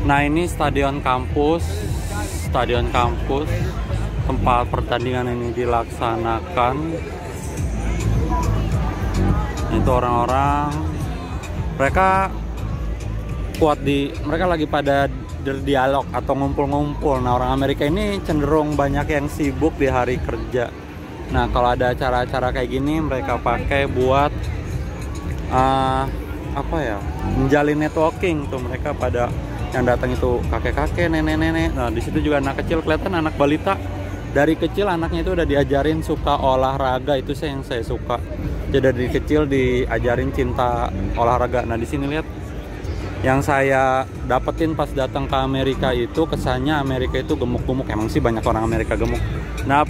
Nah, ini stadion kampus tempat pertandingan ini dilaksanakan. Itu orang-orang mereka mereka lagi pada berdialog atau ngumpul-ngumpul. Nah, orang Amerika ini cenderung banyak yang sibuk di hari kerja. Nah, kalau ada acara-acara kayak gini mereka pakai buat menjalin networking tuh. Mereka pada yang datang itu kakek-kakek, nenek-nenek. Nah, di situ juga anak kecil, kelihatan anak balita. Dari kecil anaknya itu udah diajarin suka olahraga, itu yang saya suka. Jadi dari kecil diajarin cinta olahraga. Nah, di sini lihat yang saya dapetin pas datang ke Amerika itu kesannya Amerika itu gemuk-gemuk. Emang sih banyak orang Amerika gemuk. Nah,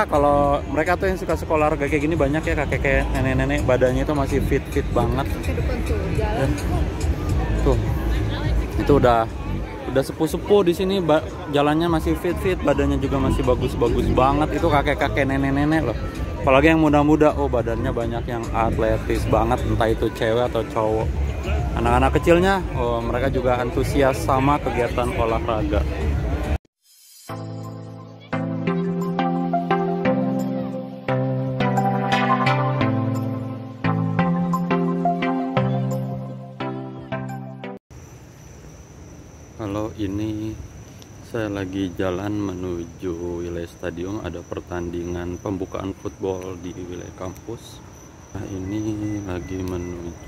kalau mereka tuh yang suka olahraga kayak gini banyak ya, kakek nenek-nenek badannya itu masih fit banget. Tuh, itu udah sepuh-sepuh di sini, jalannya masih fit, badannya juga masih bagus-bagus banget. Itu kakek-kakek nenek-nenek loh. Apalagi yang muda-muda, badannya banyak yang atletis banget, entah itu cewek atau cowok. Anak-anak kecilnya, mereka juga antusias sama kegiatan olahraga. Halo, ini saya lagi jalan menuju wilayah stadion. Ada pertandingan pembukaan football di wilayah kampus. Nah, ini lagi menuju.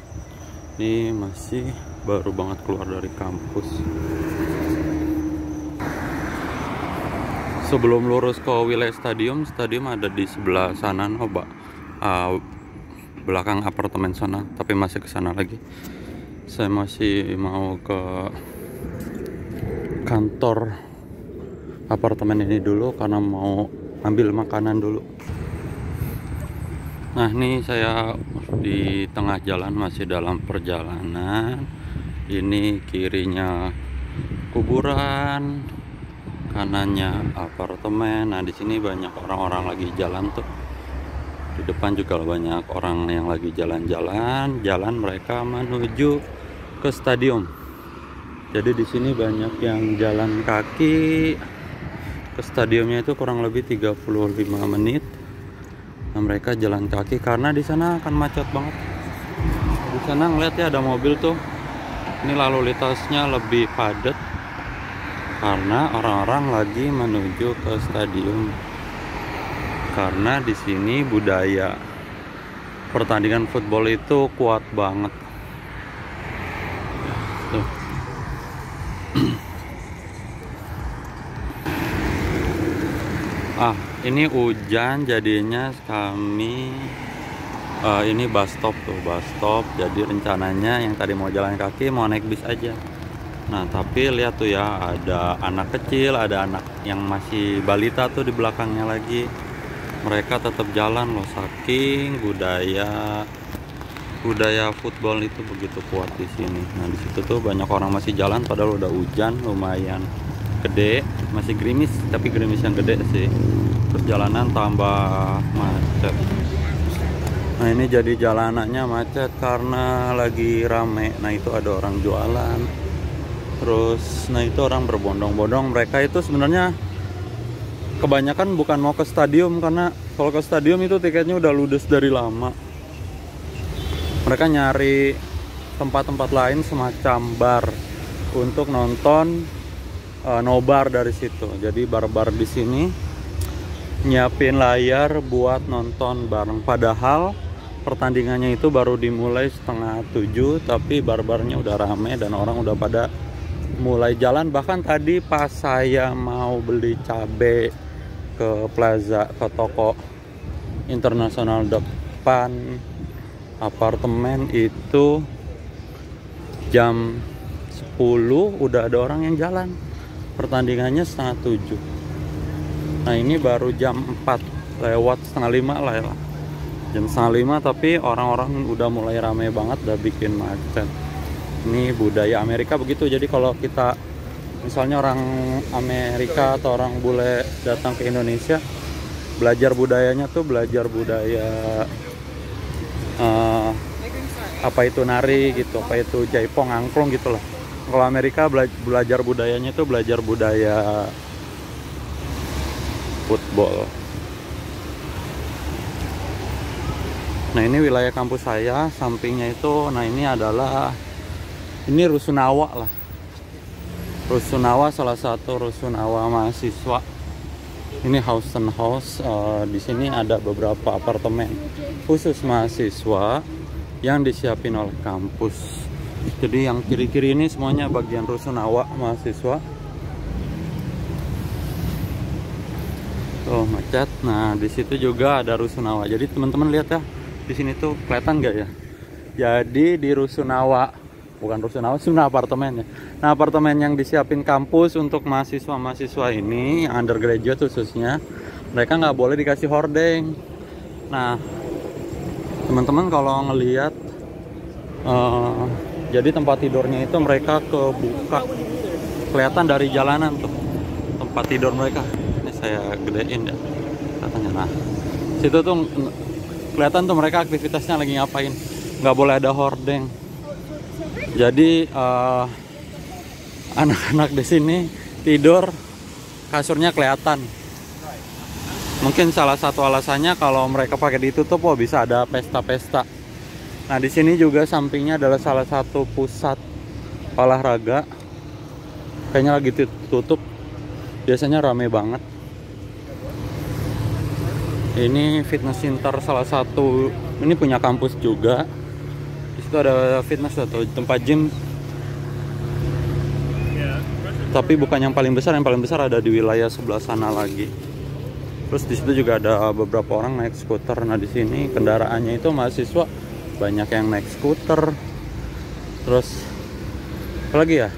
Ini masih baru banget keluar dari kampus. Sebelum lurus ke wilayah stadion ada di sebelah sana, belakang apartemen sana, tapi masih ke sana lagi. Saya masih mau ke kantor apartemen ini dulu karena mau ambil makanan dulu. Nah, ini saya di tengah jalan, masih dalam perjalanan. Ini kirinya kuburan, kanannya apartemen. Nah, di sini banyak orang-orang lagi jalan tuh. Di depan juga banyak orang yang lagi jalan mereka menuju ke stadion. Jadi di sini banyak yang jalan kaki ke stadionnya, itu kurang lebih 35 menit. Nah, mereka jalan kaki karena di sana akan macet banget. Di sana ngeliat ya ada mobil tuh. Ini lalu lintasnya lebih padat karena orang-orang lagi menuju ke stadion. Karena di sini budaya pertandingan football itu kuat banget. Tuh. Ini hujan jadinya kami ini bus stop. Jadi rencananya yang tadi mau jalan kaki mau naik bis aja. Nah, tapi lihat tuh ya, ada anak kecil, ada anak yang masih balita tuh di belakangnya lagi. Mereka tetap jalan loh, saking budaya football itu begitu kuat di sini. Nah, di situ tuh banyak orang masih jalan padahal udah hujan lumayan gede, masih gerimis, tapi gerimis yang gede sih. Perjalanan tambah macet. Nah, ini jadi jalanannya macet karena lagi rame. Nah, itu ada orang jualan. Terus, nah itu orang berbondong-bondong. Mereka itu sebenarnya kebanyakan bukan mau ke stadion, karena kalau ke stadion itu tiketnya udah ludes dari lama. Mereka nyari tempat-tempat lain semacam bar untuk nonton nobar dari situ. Jadi bar-bar di sini nyiapin layar buat nonton bareng. Padahal pertandingannya itu baru dimulai 6:30, tapi bar-barnya udah rame dan orang udah pada mulai jalan. Bahkan tadi pas saya mau beli cabe ke plaza, ke toko internasional depan apartemen, itu jam 10 udah ada orang yang jalan. Pertandingannya 6:30. Nah, ini baru jam 4 lewat 4:30 lah ya. Jam 4:30 tapi orang-orang udah mulai ramai banget, udah bikin macet. Ini budaya Amerika begitu. Jadi kalau kita misalnya orang Amerika atau orang bule datang ke Indonesia, belajar budayanya tuh belajar budaya apa itu nari gitu, apa itu jaipong, angklung gitu lah. Kalau Amerika belajar budayanya itu belajar budaya football. Nah ini wilayah kampus saya, sampingnya itu, nah ini adalah, ini rusunawa lah. Rusunawa salah satu rusunawa mahasiswa. Ini Houston House. Di sini ada beberapa apartemen khusus mahasiswa yang disiapin oleh kampus. Jadi yang kiri-kiri ini semuanya bagian rusunawa mahasiswa. Tuh macet. Nah di situ juga ada rusunawa. Jadi teman-teman lihat ya, di sini tuh kelihatan nggak ya? Jadi di rusunawa, bukan rusunawa, sebenarnya apartemen ya. Nah apartemen yang disiapin kampus untuk mahasiswa-mahasiswa ini, yang undergraduate khususnya, mereka nggak boleh dikasih hordeng. Nah teman-teman kalau ngelihat, jadi tempat tidurnya itu mereka kebuka, kelihatan dari jalanan tuh tempat tidur mereka. Ini saya gedein ya katanya. Nah situ tuh kelihatan tuh mereka aktivitasnya lagi ngapain. Nggak boleh ada hordeng. Jadi anak-anak di sini tidur kasurnya kelihatan. Mungkin salah satu alasannya kalau mereka pakai ditutup, oh bisa ada pesta-pesta. Nah di sini juga sampingnya adalah salah satu pusat olahraga. Kayaknya lagi tutup. Biasanya rame banget. Ini fitness center salah satu, ini punya kampus juga. Di situ ada fitness atau tempat gym. Tapi bukan yang paling besar ada di wilayah sebelah sana lagi. Terus di situ juga ada beberapa orang naik skuter. Nah di sini kendaraannya itu mahasiswa banyak yang naik skuter. Terus apa lagi ya?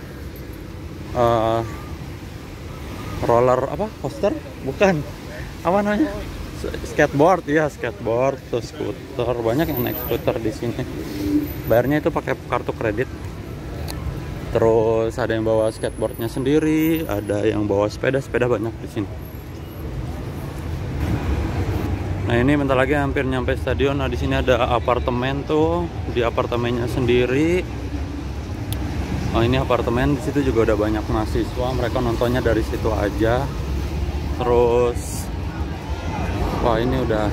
Roller apa? Coaster? Bukan. Apa namanya? Skateboard ya, skateboard, terus skuter. Banyak yang naik skuter di sini. Bayarnya itu pakai kartu kredit. Terus ada yang bawa skateboardnya sendiri, ada yang bawa sepeda banyak di sini. Nah ini bentar lagi hampir nyampe stadion. Nah di sini ada apartemen tuh, di apartemennya sendiri. Oh ini apartemen, di situ juga udah banyak mahasiswa, mereka nontonnya dari situ aja. Terus wah ini udah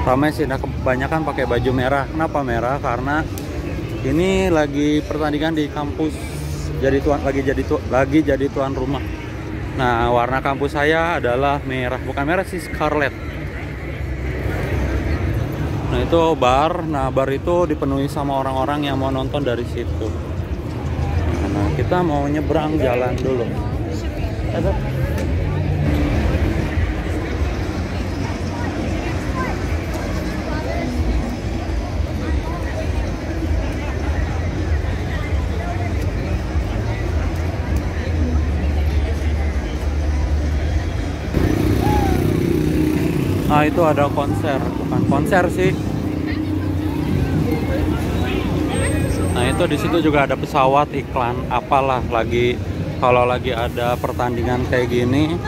ramai sih, nah kebanyakan pakai baju merah. Kenapa merah? Karena ini lagi pertandingan di kampus, lagi jadi tuan rumah. Nah warna kampus saya adalah merah, bukan merah sih, scarlet. Nah itu bar, nah bar itu dipenuhi sama orang-orang yang mau nonton dari situ. Nah kita mau nyebrang jalan dulu. Nah itu ada konser, bukan konser sih. Nah itu di situ juga ada pesawat, iklan apalah, lagi kalau lagi ada pertandingan kayak gini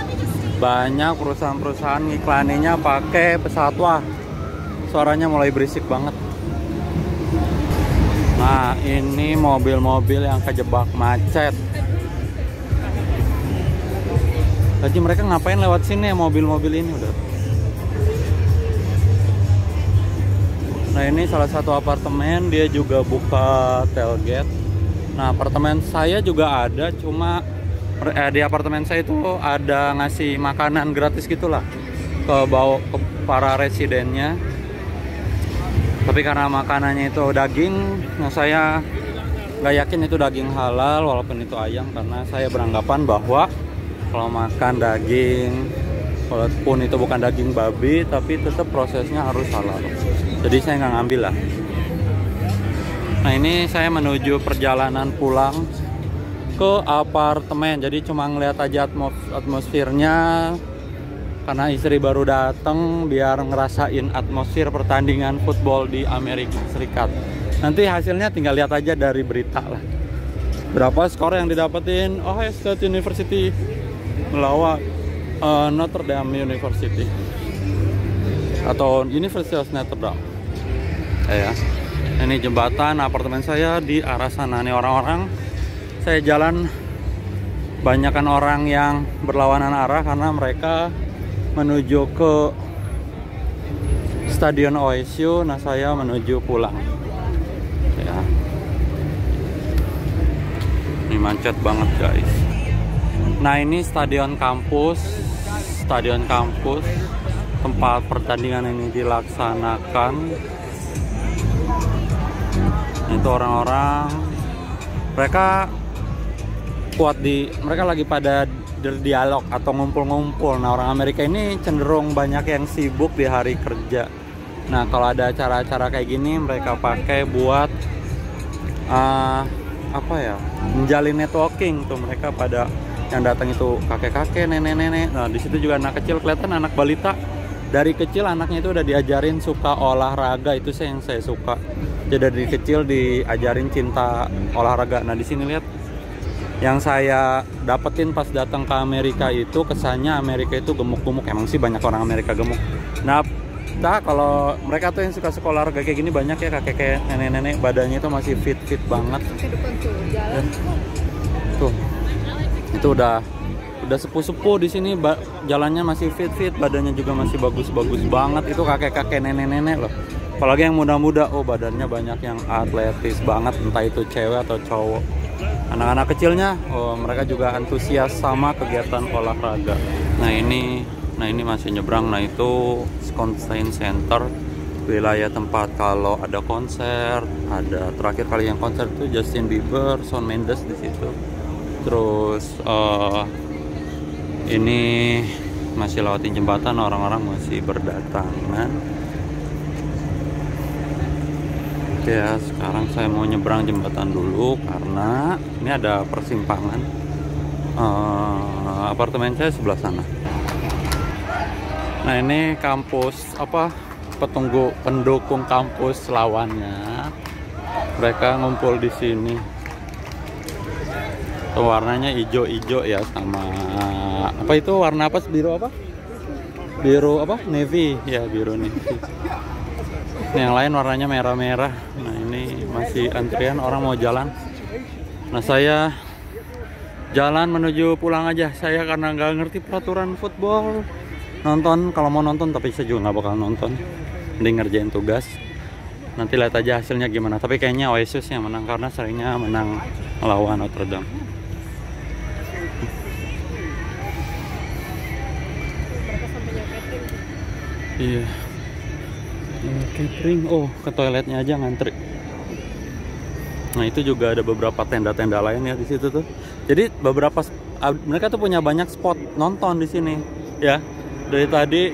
banyak perusahaan-perusahaan ngiklaninya pakai pesawat. Wah suaranya mulai berisik banget. Nah ini mobil-mobil yang kejebak macet. Tadi mereka ngapain lewat sini ya, mobil-mobil ini udah. Nah ini salah satu apartemen, dia juga buka tailgate. Nah apartemen saya juga ada, cuma di apartemen saya itu ada ngasih makanan gratis gitulah ke para residennya. Tapi karena makanannya itu daging, nah saya nggak yakin itu daging halal walaupun itu ayam, karena saya beranggapan bahwa kalau makan daging, walaupun itu bukan daging babi, tapi tetap prosesnya harus halal. Jadi saya nggak ngambil lah. Nah ini saya menuju perjalanan pulang ke apartemen. Jadi cuma ngeliat aja atmosfernya, karena istri baru datang biar ngerasain atmosfer pertandingan football di Amerika Serikat. Nanti hasilnya tinggal lihat aja dari berita lah. Berapa skor yang didapetin Ohio State University melawan Notre Dame University atau University of Notre Dame. Ya, ini jembatan apartemen saya di arah sana. Nih orang-orang saya jalan banyakkan orang yang berlawanan arah karena mereka menuju ke Stadion OSU. Nah, saya menuju pulang. Ya. Ini macet banget, guys. Nah, ini stadion kampus tempat pertandingan ini dilaksanakan. Itu orang-orang mereka lagi pada berdialog atau ngumpul-ngumpul. Nah, orang Amerika ini cenderung banyak yang sibuk di hari kerja. Nah, kalau ada acara-acara kayak gini mereka pakai buat menjalin networking tuh. Mereka pada yang datang itu kakek-kakek, nenek-nenek. Nah, di situ juga anak kecil, kelihatan anak balita. Dari kecil anaknya itu udah diajarin suka olahraga, itu yang saya suka. Jadi dari kecil diajarin cinta olahraga. Nah, di sini lihat. Yang saya dapetin pas datang ke Amerika itu kesannya Amerika itu gemuk-gemuk. Emang sih banyak orang Amerika gemuk. Nah, kalau mereka tuh yang suka olahraga kayak gini banyak ya, kakek nenek-nenek badannya itu masih fit banget. Tuh, itu udah sepuh-sepuh di sini, jalannya masih fit, badannya juga masih bagus-bagus banget. Itu kakek-kakek nenek-nenek loh. Apalagi yang muda-muda, badannya banyak yang atletis banget, entah itu cewek atau cowok. Anak-anak kecilnya, mereka juga antusias sama kegiatan olahraga. Nah ini masih nyebrang. Nah, itu Convention Center, wilayah tempat kalau ada konser. Ada terakhir kali yang konser itu Justin Bieber, Shawn Mendes di situ. Terus ini masih lewatin jembatan, orang-orang masih berdatangan. Ya, sekarang saya mau nyebrang jembatan dulu karena ini ada persimpangan. Apartemen saya sebelah sana. Nah, ini kampus pendukung kampus lawannya. Mereka ngumpul di sini. Warnanya hijau-hijau ya, sama itu warna apa? Biru navy ya, biru navy. Yang lain warnanya merah-merah. Nah, ini masih antrian, orang mau jalan. Nah, saya jalan menuju pulang aja. Saya karena nggak ngerti peraturan football. Kalau mau nonton, tapi saya juga nggak bakal nonton. Mending ngerjain tugas. Nanti lihat aja hasilnya gimana. Tapi kayaknya Oasis yang menang karena seringnya menang melawan Notre Dame. Iya. Catering, ke toiletnya aja ngantri. Nah, itu juga ada beberapa tenda-tenda lain ya di situ tuh. Jadi mereka tuh punya banyak spot nonton di sini ya. Dari tadi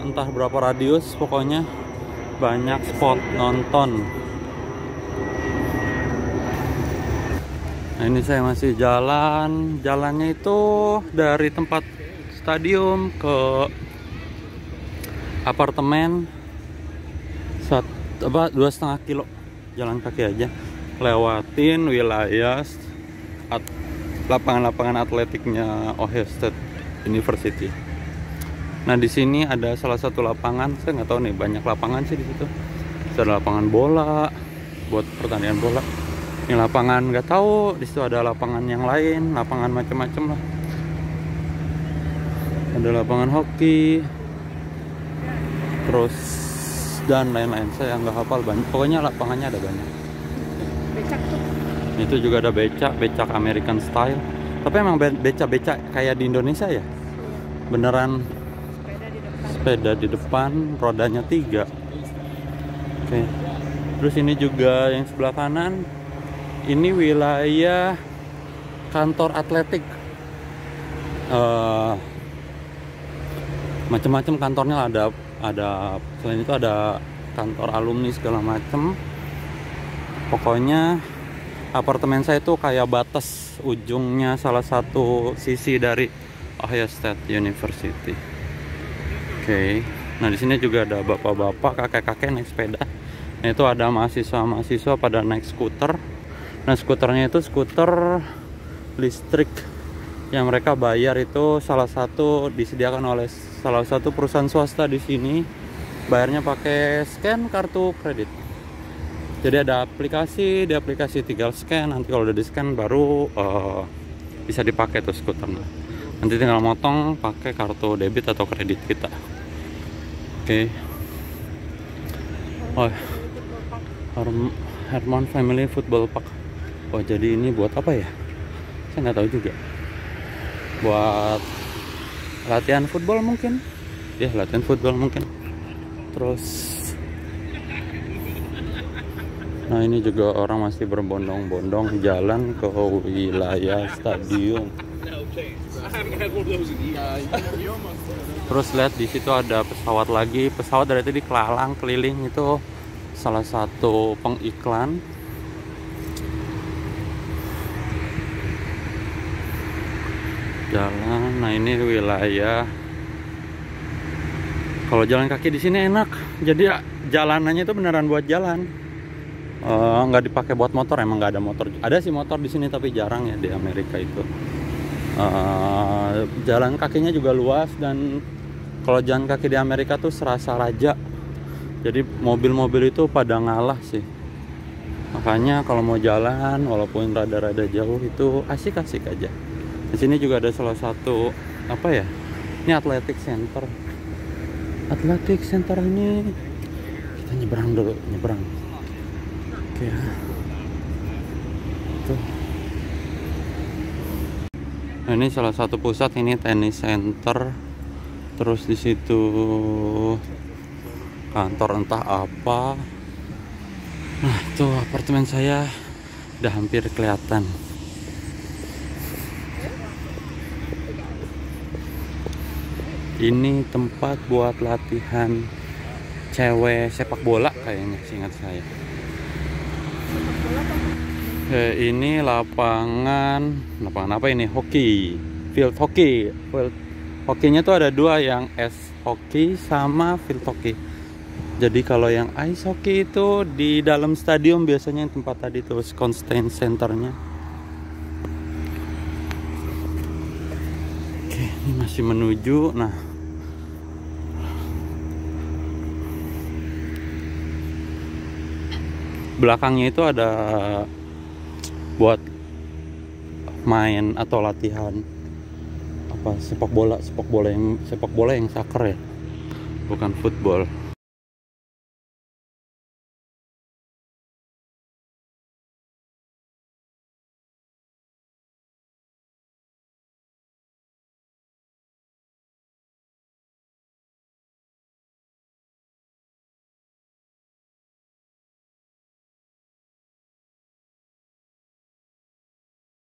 entah berapa radius, pokoknya banyak spot nonton. Nah, ini saya masih jalannya itu dari tempat stadium ke apartemen 2,5 kilo jalan kaki aja, lewatin wilayah lapangan-lapangan atletiknya Ohio State University. Nah, di sini ada salah satu lapangan, saya nggak tahu nih, banyak lapangan sih di situ. Ada lapangan bola buat pertandingan bola. Ini lapangan nggak tahu, di situ ada lapangan yang lain, lapangan macam-macam lah. Ada lapangan hoki, terus dan lain-lain, saya nggak hafal banyak. Pokoknya lapangannya ada banyak. Becak tuh. Itu juga ada becak American style. Tapi emang becak kayak di Indonesia ya? Beneran sepeda di depan, rodanya 3. Oke. Terus ini juga yang sebelah kanan, ini wilayah kantor atletik. Macam-macam kantornya ada selain itu ada kantor alumni segala macem. Pokoknya apartemen saya itu kayak batas ujungnya salah satu sisi dari Ohio State University. Oke. Nah, di sini juga ada bapak-bapak, kakek-kakek naik sepeda. Nah, itu ada mahasiswa pada naik skuter. Nah, skuternya itu skuter listrik yang mereka bayar, itu disediakan oleh salah satu perusahaan swasta di sini. Bayarnya pakai scan kartu kredit. Jadi ada aplikasi, di aplikasi tinggal scan, nanti kalau udah di scan baru bisa dipakai tuh skuternya. Nanti tinggal motong pakai kartu debit atau kredit kita. Oke. Oh, Hermon Family Football Park. Oh, jadi ini buat apa ya? Saya nggak tahu juga. Buat latihan football mungkin. Ya, latihan football mungkin. Terus nah ini juga orang masih berbondong-bondong jalan ke wilayah stadion. Terus lihat di situ ada pesawat lagi. Pesawat dari tadi kelalang keliling, itu salah satu pengiklan. Jalan. Nah ini wilayah. Kalau jalan kaki di sini enak. Jadi jalanannya itu beneran buat jalan. Nggak dipakai buat motor, emang nggak ada motor. Ada sih motor di sini tapi jarang ya di Amerika itu. Jalan kakinya juga luas, dan kalau jalan kaki di Amerika tuh serasa raja. Jadi mobil-mobil itu pada ngalah sih. Makanya kalau mau jalan walaupun rada-rada jauh itu asik-asik aja. Di sini juga ada salah satu apa ya? Ini athletic center. Athletic center ini kita nyebrang dulu, nyebrang. Oke. Tuh. Nah, ini salah satu pusat, ini tenis center. Terus di situ kantor entah apa. Nah, tuh apartemen saya udah hampir kelihatan. Ini tempat buat latihan cewek sepak bola kayaknya, seingat saya. Ini lapangan apa ini? Hoki, field hoki. Field hokinya tuh ada dua, yang ice hoki sama field hoki. Jadi kalau yang ice hoki itu di dalam stadion biasanya, yang tempat tadi tuh Constant Centernya. Oke, ini masih menuju. Nah, belakangnya itu ada buat main atau latihan apa sepak bola yang soccer ya, bukan football.